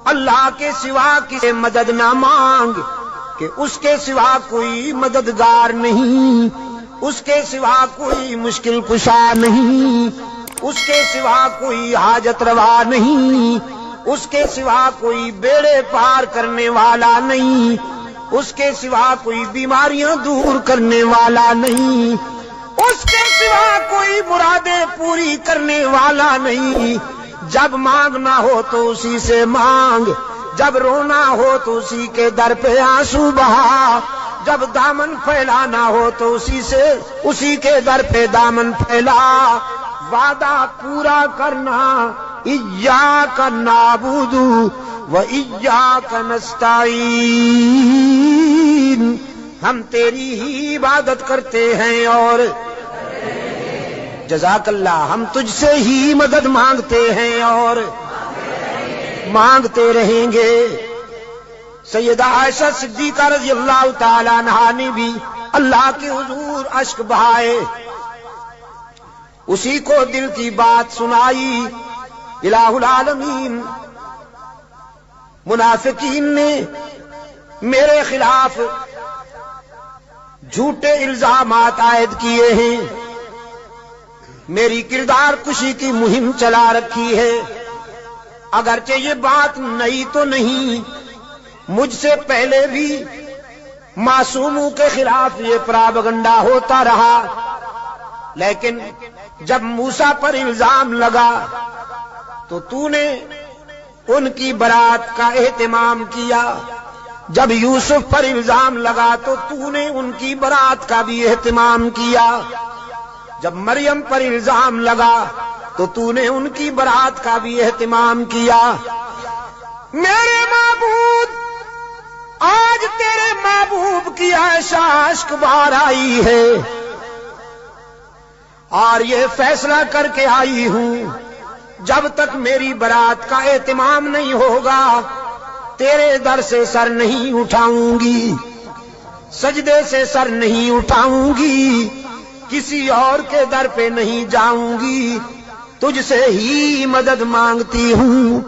اللہ کے سوا کسی مدد نہ مانگ کہ اس کے سوا کوئی مددگار نہیں، اس کے سوا کوئی مشکل کشا نہیں، اس کے سوا کوئی حاجت روا نہیں، اس کے سوا کوئی بیڑے پار کرنے والا نہیں، اس کے سوا کوئی بیماریاں دور کرنے والا نہیں، اس کے سوا کوئی مرادیں پوری کرنے والا نہیں۔ جب مانگنا ہو تو اسی سے مانگ، جب رونا ہو تو اسی کے در پہ آنسو بہا، جب دامن پھیلانا ہو تو اسی کے در پہ دامن پھیلا۔ وعدہ پورا کرنا، ایاک نعبد و ایاک نستعین، ہم تیری ہی عبادت کرتے ہیں اور جزاک اللہ، ہم تجھ سے ہی مدد مانگتے ہیں اور مانگتے رہیں گے۔ سیدہ عائشہ صدیقہ رضی اللہ تعالی عنہا نے بھی اللہ کے حضور اشک بہائے، اسی کو دل کی بات سنائی۔ الہ العالمین، منافقین نے میرے خلاف جھوٹے الزامات عائد کیے ہیں، میری کردار کشی کی مہم چلا رکھی ہے۔ اگرچہ یہ بات نئی تو نہیں، مجھ سے پہلے بھی معصوموں کے خلاف یہ پراپگنڈا ہوتا رہا، لیکن جب موسیٰ پر الزام لگا تو نے ان کی برات کا اہتمام کیا، جب یوسف پر الزام لگا تو نے ان کی برات کا بھی اہتمام کیا، جب مریم پر الزام لگا تو نے ان کی برات کا بھی اہتمام کیا۔ میرے معبود، آج تیرے محبوب کی عائشہ اشک بار آئی ہے اور یہ فیصلہ کر کے آئی ہوں، جب تک میری برات کا اہتمام نہیں ہوگا تیرے در سے سر نہیں اٹھاؤں گی، سجدے سے سر نہیں اٹھاؤں گی، کسی اور کے در پہ نہیں جاؤں گی، تجھ سے ہی مدد مانگتی ہوں،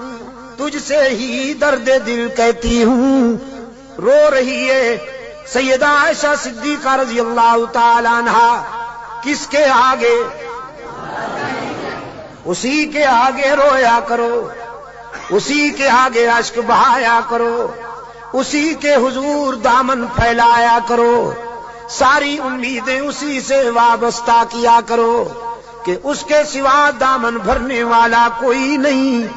تجھ سے ہی درد دل کہتی ہوں۔ رو رہی ہے سیدہ عائشہ صدیقہ رضی اللہ تعالی عنہا، کس کے آگے؟ اسی کے آگے رویا کرو، اسی کے آگے اشک بہایا کرو، اسی کے حضور دامن پھیلایا کرو، ساری امیدیں اسی سے وابستہ کیا کرو کہ اس کے سوا دامن بھرنے والا کوئی نہیں،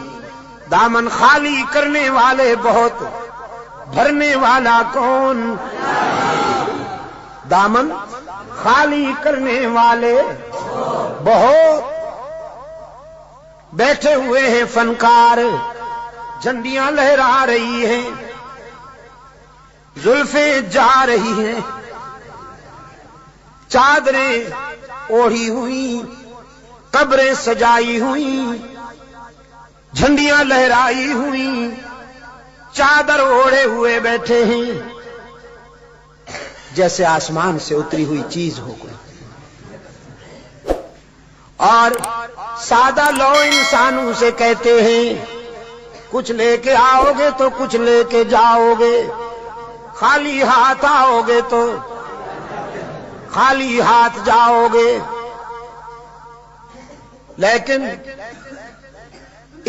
دامن خالی کرنے والے بہت، بھرنے والا کون؟ دامن خالی کرنے والے بہت۔ بیٹھے ہوئے ہیں فنکار، جھنڈیاں لہرا رہی ہیں، زلفیں جا رہی ہیں، چادریں اوڑھی ہوئی، قبریں سجائی ہوئی، جھنڈیاں لہرائی ہوئی، چادر اوڑھے ہوئے بیٹھے ہیں، جیسے آسمان سے اتری ہوئی چیز ہو گئی۔ اور سادہ لو انسانوں سے کہتے ہیں کچھ لے کے آؤ گے تو کچھ لے کے جاؤ گے، خالی ہاتھ آؤ گے تو خالی ہاتھ جاؤ گے، لیکن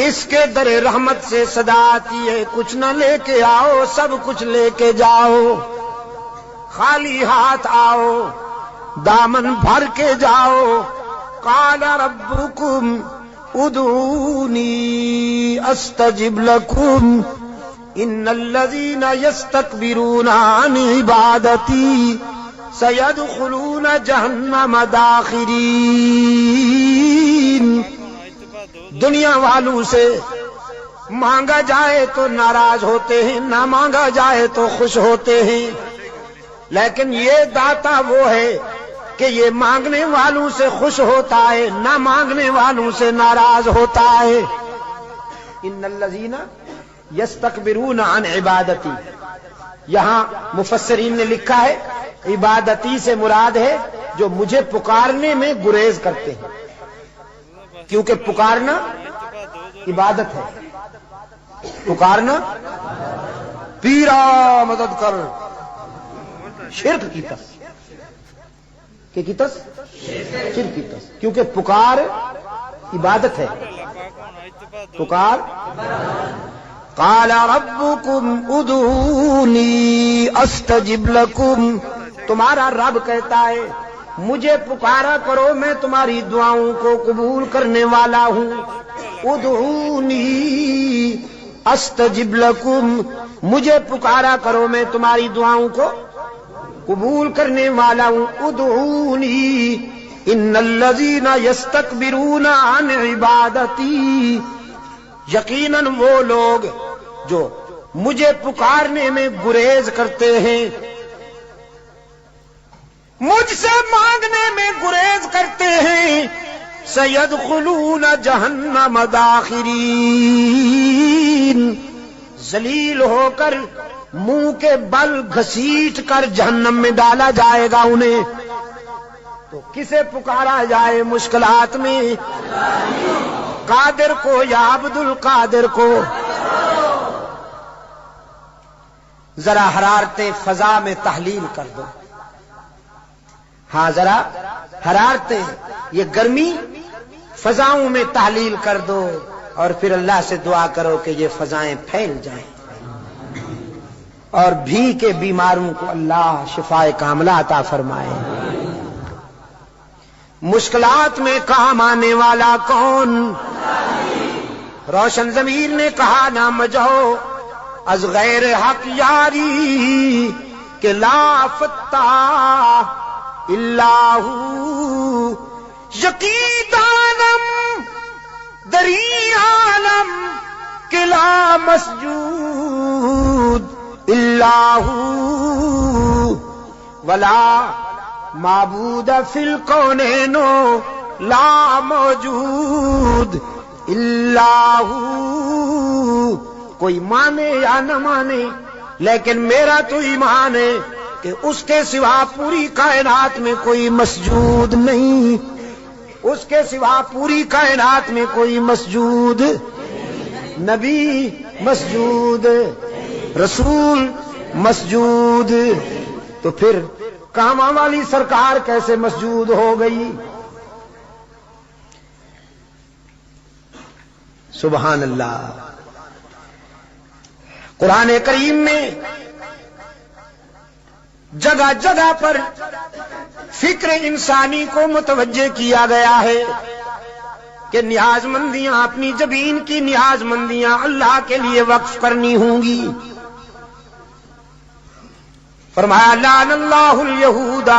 اس کے در رحمت سے صدا آتی ہے کچھ نہ لے کے آؤ، سب کچھ لے کے جاؤ، خالی ہاتھ آؤ، دامن بھر کے جاؤ۔ قال ربکم ادعونی استجب لکم ان الذین یستکبرون عن عبادتی سیدخلون جہنم داخرین۔ دنیا والوں سے مانگا جائے تو ناراض ہوتے ہیں، نہ مانگا جائے تو خوش ہوتے ہیں، لیکن یہ داتا وہ ہے کہ یہ مانگنے والوں سے خوش ہوتا ہے، نہ مانگنے والوں سے ناراض ہوتا ہے۔ ان الذین یستکبرون عن عبادتی، یہاں مفسرین نے لکھا ہے عبادتی سے مراد ہے جو مجھے پکارنے میں گریز کرتے ہیں، کیونکہ پکارنا عبادت ہے۔ پکارنا پیرا مدد کر، شرک کی تس کی تس شرک کی تس، کیونکہ پکار عبادت ہے، پکار قال ربکم ادعونی استجب لکم، تمہارا رب کہتا ہے مجھے پکارا کرو میں تمہاری دعاؤں کو قبول کرنے والا ہوں، ادعونی استجب لکم، مجھے پکارا کرو میں تمہاری دعاؤں کو قبول کرنے والا ہوں، ادعونی ان الذین یستکبرون عن عبادتی، یقیناً وہ لوگ جو مجھے پکارنے میں گریز کرتے ہیں، مجھ سے مانگنے میں گریز کرتے ہیں، سیدخلون جہنم داخرین، ذلیل ہو کر منہ کے بل گھسیٹ کر جہنم میں ڈالا جائے گا انہیں۔ تو کسے پکارا جائے مشکلات میں؟ قادر کو یا عبد القادر کو؟ ذرا حرارت فضا میں تحلیل کر دو، ہاں ذرا حرارت یہ گرمی فضاؤں میں تحلیل کر دو، اور پھر اللہ سے دعا کرو کہ یہ فضائیں پھیل جائیں اور بھی کے بیماروں کو اللہ شفائے کاملہ عطا فرمائے۔ مشکلات میں کام آنے والا کون؟ روشن ضمیر نے کہا نہ مجھو از غیر حق یاری کہ لا فتح الا ہو، یقین دانم دری عالم کہ لا مسجود الا ہو، ولا معبود فی الکونین لا موجود الا ہو، کوئی مانے یا نہ مانے لیکن میرا تو ایمان ہے کہ اس کے سوا پوری کائنات میں کوئی مسجود نہیں، اس کے سوا پوری کائنات میں کوئی مسجود، نبی مسجود، رسول مسجود، تو پھر کاماں والی سرکار کیسے مسجود ہو گئی؟ سبحان اللہ۔ قرآن کریم میں جگہ جگہ پر فکر انسانی کو متوجہ کیا گیا ہے کہ نیاز مندیاں، اپنی جبین کی نیاز مندیاں اللہ کے لیے وقف کرنی ہوں گی۔ فرمایا لعن اللہ الیہود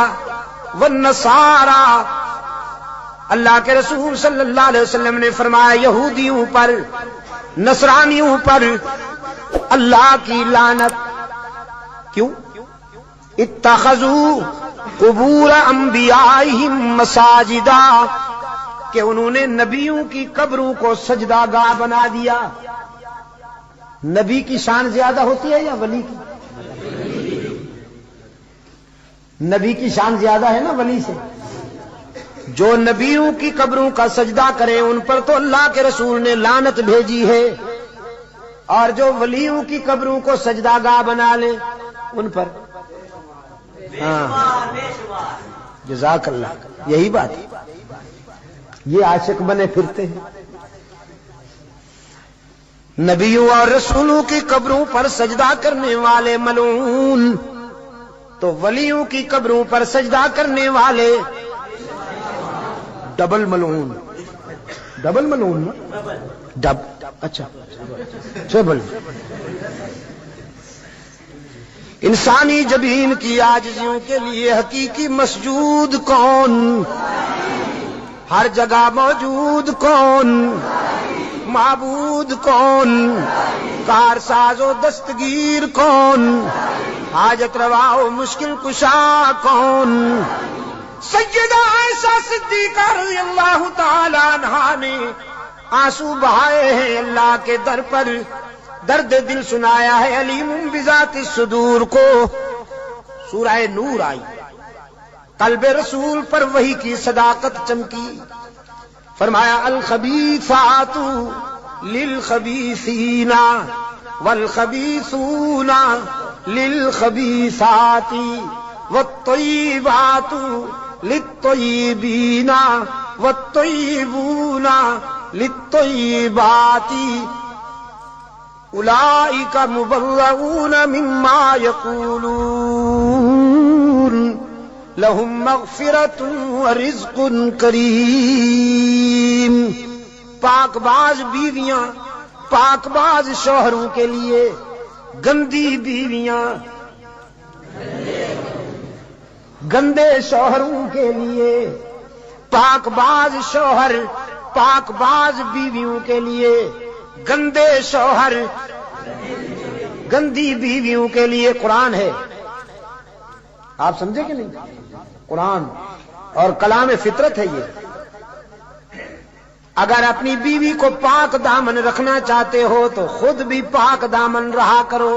والنصارى، اللہ کے رسول صلی اللہ علیہ وسلم نے فرمایا یہودیوں پر، نصرانیوں پر اللہ کی لعنت۔ کیوں؟ اتخذوا قبور انبیائہم مساجدا، کہ انہوں نے نبیوں کی قبروں کو سجدہ گاہ بنا دیا۔ نبی کی شان زیادہ ہوتی ہے یا ولی کی؟ نبی کی شان زیادہ ہے نا ولی سے۔ جو نبیوں کی قبروں کا سجدہ کریں ان پر تو اللہ کے رسول نے لعنت بھیجی ہے، اور جو ولیوں کی قبروں کو سجدہ گاہ بنا لیں ان پر، ہاں جزاک اللہ، یہی بات ہے، یہ عاشق بنے پھرتے ہیں۔ نبیوں اور رسولوں کی قبروں پر سجدہ کرنے والے ملعون، تو ولیوں کی قبروں پر سجدہ کرنے والے ڈبل ملعون۔ ڈبل ملعون نا؟ اچھا ڈبل۔ انسانی جبین کی عاجزیوں کے لیے حقیقی مسجود کون؟ ہر جگہ موجود کون؟ معبود کون؟ کارساز و دستگیر کون؟ حاجت روا و مشکل کشا کون؟ سیدہ عائشہ صدیقہ رضی اللہ تعالی عنہا نے آنسو بہائے ہیں اللہ کے در پر، درد دل سنایا ہے علیم بذات الصدور کو۔ سورہ نور آئی، قلب رسول پر وحی کی صداقت چمکی، فرمایا الخبیثات للخبیثین، والخبیثون للخبیثات والطیبات للطیبین والطیبون للطیبات اولئک مبرؤون مما یقولون لہم مغفرۃ ورزق کریم. پاک باز بیویاں پاک باز شوہروں کے لیے، گندی بیویاں گندے شوہروں کے لیے، پاک باز شوہر پاک باز بیویوں کے لیے، گندے شوہر گندی بیویوں کے لیے قرآن ہے. آپ سمجھے کہ نہیں؟ قرآن اور کلام فطرت ہے یہ. اگر اپنی بیوی کو پاک دامن رکھنا چاہتے ہو تو خود بھی پاک دامن رہا کرو،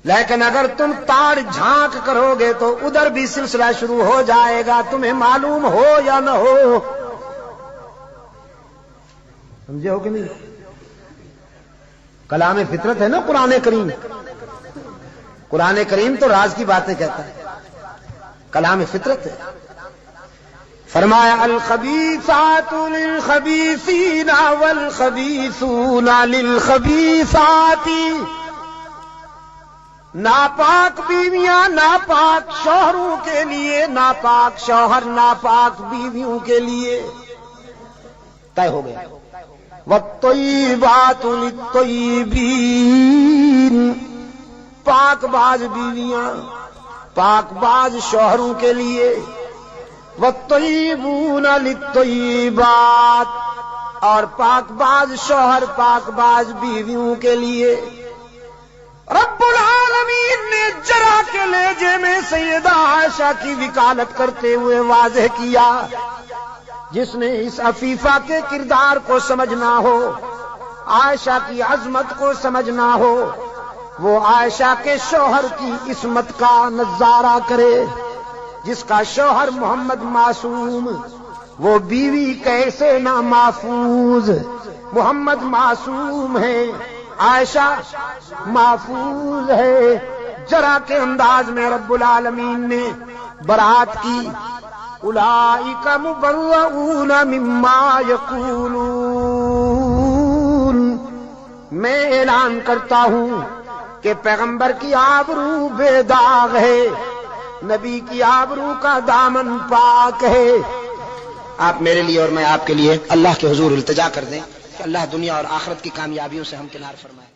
لیکن اگر تم تاڑ جھانک کرو گے تو ادھر بھی سلسلہ شروع ہو جائے گا، تمہیں معلوم ہو یا نہ ہو. سمجھے ہو کہ نہیں؟ کلام فطرت ہے نا قرآن کریم. قرآن کریم تو راز کی باتیں کہتا ہے، کلام فطرت ہے. فرمایا الخبیثات للخبیثین والخبیثون للخبیثات. ناپاک بیویاں ناپاک شوہروں کے لیے، ناپاک شوہر ناپاک بیویوں کے لیے. طے ہو گیا. والطیبات للطیبین. پاک باز بیویاں پاک باز شوہروں کے لیے، والطیبون للطیبات، اور پاک باز شوہر پاک باز بیویوں کے لیے. رب العالمین نے جرا کے لہجے میں سیدہ عائشہ کی وکالت کرتے ہوئے واضح کیا. جس نے اس عفیفہ کے کردار کو سمجھنا ہو، عائشہ کی عظمت کو سمجھنا ہو، وہ عائشہ کے شوہر کی عصمت کا نظارہ کرے. جس کا شوہر محمد معصوم، وہ بیوی کیسے نہ محفوظ. محمد معصوم ہے، عائشہ محفوظ ہے. جرا کے انداز میں رب العالمین نے برات کی. اولئک مبرؤون مما یقولون. میں اعلان کرتا ہوں کہ پیغمبر کی آبرو بے داغ ہے، نبی کی آبرو کا دامن پاک ہے. آپ میرے لیے اور میں آپ کے لیے اللہ کے حضور التجا کر دیں کہ اللہ دنیا اور آخرت کی کامیابیوں سے ہم کنار فرمائے.